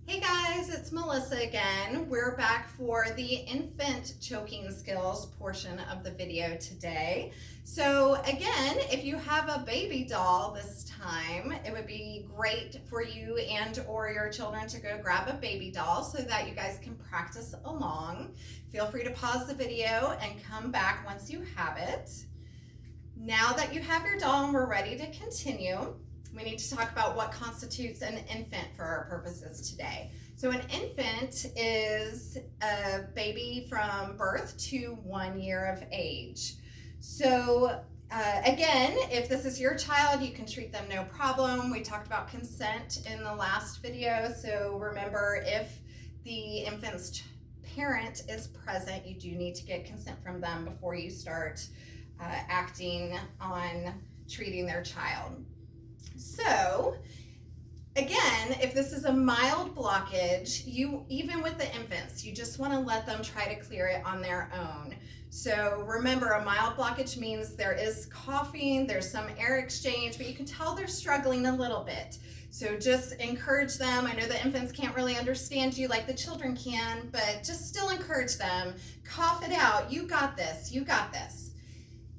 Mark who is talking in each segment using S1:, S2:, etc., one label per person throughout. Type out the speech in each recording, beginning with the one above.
S1: Hey guys, it's Melissa again. We're back for the infant choking skills portion of the video today. So again, if you have a baby doll this time, it would be great for you and or your children to go grab a baby doll so that you guys can practice along. Feel free to pause the video and come back once you have it. Now that you have your doll and we're ready to continue, we need to talk about what constitutes an infant for our purposes today. So an infant is a baby from birth to 1 year of age. So again, if this is your child, you can treat them no problem. We talked about consent in the last video. So remember, if the infant's parent is present, you do need to get consent from them before you start acting on treating their child. So again, if this is a mild blockage, even with the infants, you just want to let them try to clear it on their own. So remember, a mild blockage means there is coughing, there's some air exchange, but you can tell they're struggling a little bit. So just encourage them. I know the infants can't really understand you like the children can, but just still encourage them. Cough it out. You got this. You got this.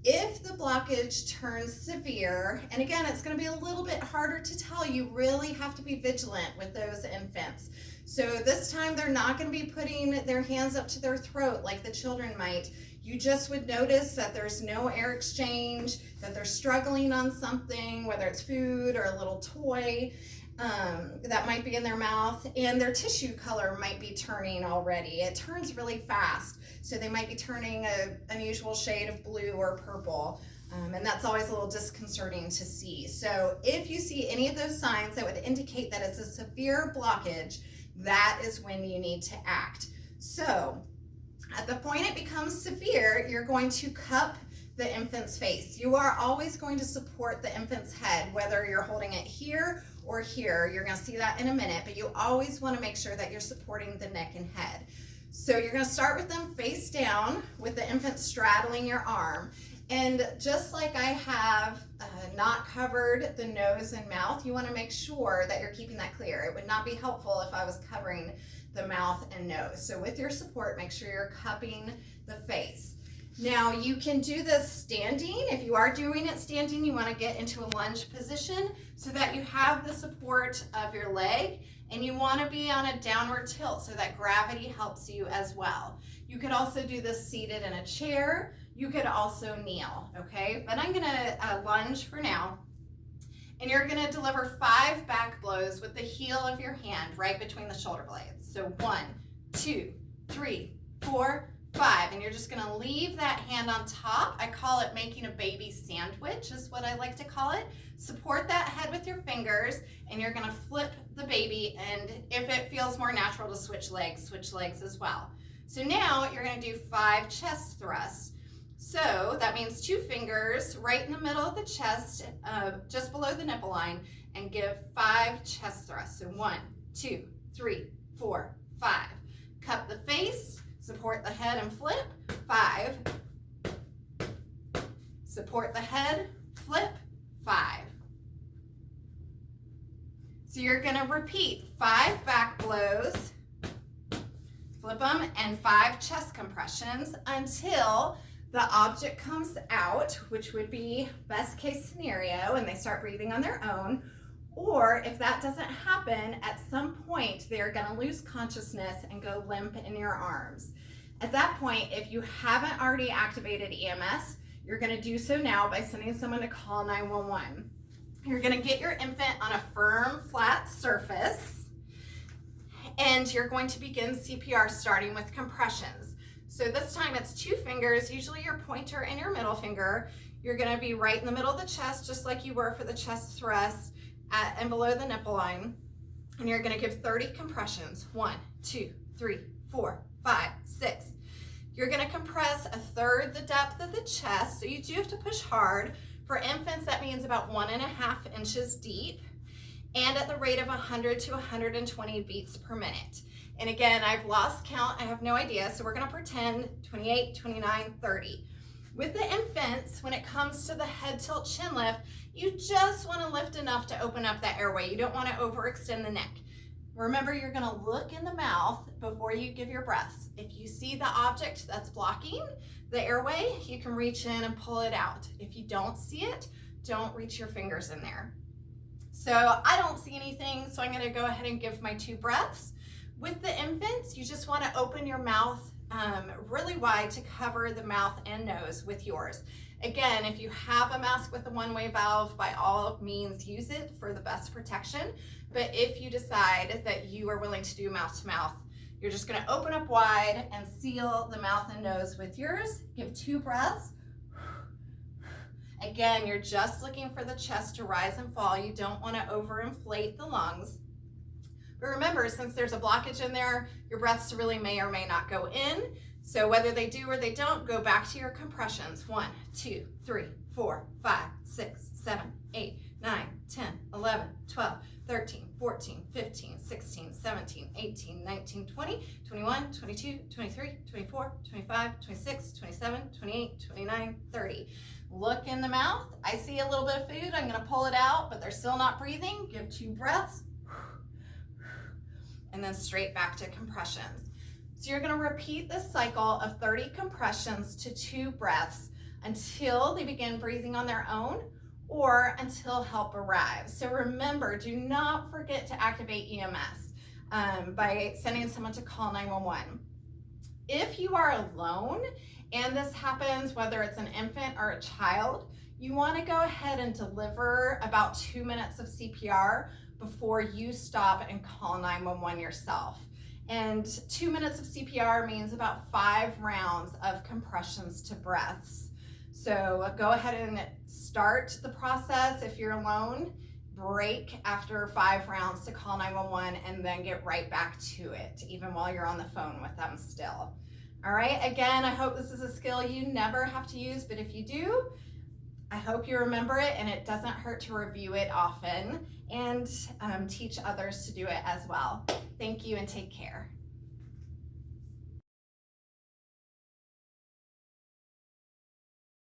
S1: If the blockage turns severe, and again, it's going to be a little bit harder to tell, you really have to be vigilant with those infants. So this time they're not going to be putting their hands up to their throat like the children might. You just would notice that there's no air exchange, that they're struggling on something, whether it's food or a little toy that might be in their mouth, and their tissue color might be turning already. It turns really fast. So they might be turning an unusual shade of blue or purple, and that's always a little disconcerting to see. So if you see any of those signs that would indicate that it's a severe blockage, that is when you need to act. So at the point it becomes severe, you're going to cup the infant's face. You are always going to support the infant's head, whether you're holding it here or here. You're going to see that in a minute, but you always want to make sure that you're supporting the neck and head. So you're going to start with them face down with the infant straddling your arm. And just like I have not covered the nose and mouth, you want to make sure that you're keeping that clear. It would not be helpful if I was covering the mouth and nose. So with your support, make sure you're cupping the face. Now you can do this standing. If you are doing it standing, you want to get into a lunge position so that you have the support of your leg, and you want to be on a downward tilt so that gravity helps you as well. You could also do this seated in a chair. You could also kneel, okay? But I'm gonna lunge for now. And you're gonna deliver 5 back blows with the heel of your hand right between the shoulder blades. So 1, 2, 3, 4, 5, and you're just gonna leave that hand on top. I call it making a baby sandwich is what I like to call it. Support that head with your fingers, and you're gonna flip the baby, and if it feels more natural to switch legs as well. So now you're gonna do 5 chest thrusts. So that means 2 fingers right in the middle of the chest, just below the nipple line, and give 5 chest thrusts. So 1, 2, 3, 4, 5. Cup the face. Support the head and flip, 5. Support the head, flip, 5. So you're gonna repeat 5 back blows, flip them, and 5 chest compressions until the object comes out, which would be best case scenario, and they start breathing on their own. Or if that doesn't happen, at some point, they're gonna lose consciousness and go limp in your arms. At that point, if you haven't already activated EMS, you're gonna do so now by sending someone to call 911. You're gonna get your infant on a firm, flat surface, and you're going to begin CPR starting with compressions. So this time it's 2 fingers, usually your pointer and your middle finger. You're gonna be right in the middle of the chest, just like you were for the chest thrust, and below the nipple line, and you're gonna give 30 compressions. 1, 2, 3, 4, 5, 6. You're gonna compress 1/3 the depth of the chest, so you do have to push hard. For infants, that means about 1.5 inches deep, and at the rate of 100 to 120 beats per minute. And again, I've lost count, I have no idea, so we're gonna pretend 28, 29, 30. With the infants, when it comes to the head tilt chin lift, you just want to lift enough to open up that airway. You don't want to overextend the neck. Remember, you're gonna look in the mouth before you give your breaths. If you see the object that's blocking the airway, you can reach in and pull it out. If you don't see it, don't reach your fingers in there. So I don't see anything, so I'm gonna go ahead and give my 2 breaths. With the infants, you just wanna open your mouth really wide to cover the mouth and nose with yours. Again, if you have a mask with a one-way valve, by all means use it for the best protection. But if you decide that you are willing to do mouth to mouth, you're just gonna open up wide and seal the mouth and nose with yours. Give 2 breaths. Again, you're just looking for the chest to rise and fall. You don't wanna overinflate the lungs. But remember, since there's a blockage in there, your breaths really may or may not go in. So whether they do or they don't, go back to your compressions. 1, 2, 3, 4, 5, 6, 7, 8, 9, 10, 11, 12, 13, 14, 15, 16, 17, 18, 19, 20, 21, 22, 23, 24, 25, 26, 27, 28, 29, 30. Look in the mouth. I see a little bit of food. I'm gonna pull it out, but they're still not breathing. Give 2 breaths. And then straight back to compressions. So you're gonna repeat this cycle of 30 compressions to 2 breaths until they begin breathing on their own or until help arrives. So remember, do not forget to activate EMS by sending someone to call 911. If you are alone and this happens, whether it's an infant or a child, you wanna go ahead and deliver about 2 minutes of CPR before you stop and call 911 yourself. And 2 minutes of CPR means about 5 rounds of compressions to breaths. So go ahead and start the process if you're alone, break after 5 rounds to call 911, and then get right back to it, even while you're on the phone with them still. All right, again, I hope this is a skill you never have to use, but if you do, I hope you remember it, and it doesn't hurt to review it often and teach others to do it as well. Thank you and take care.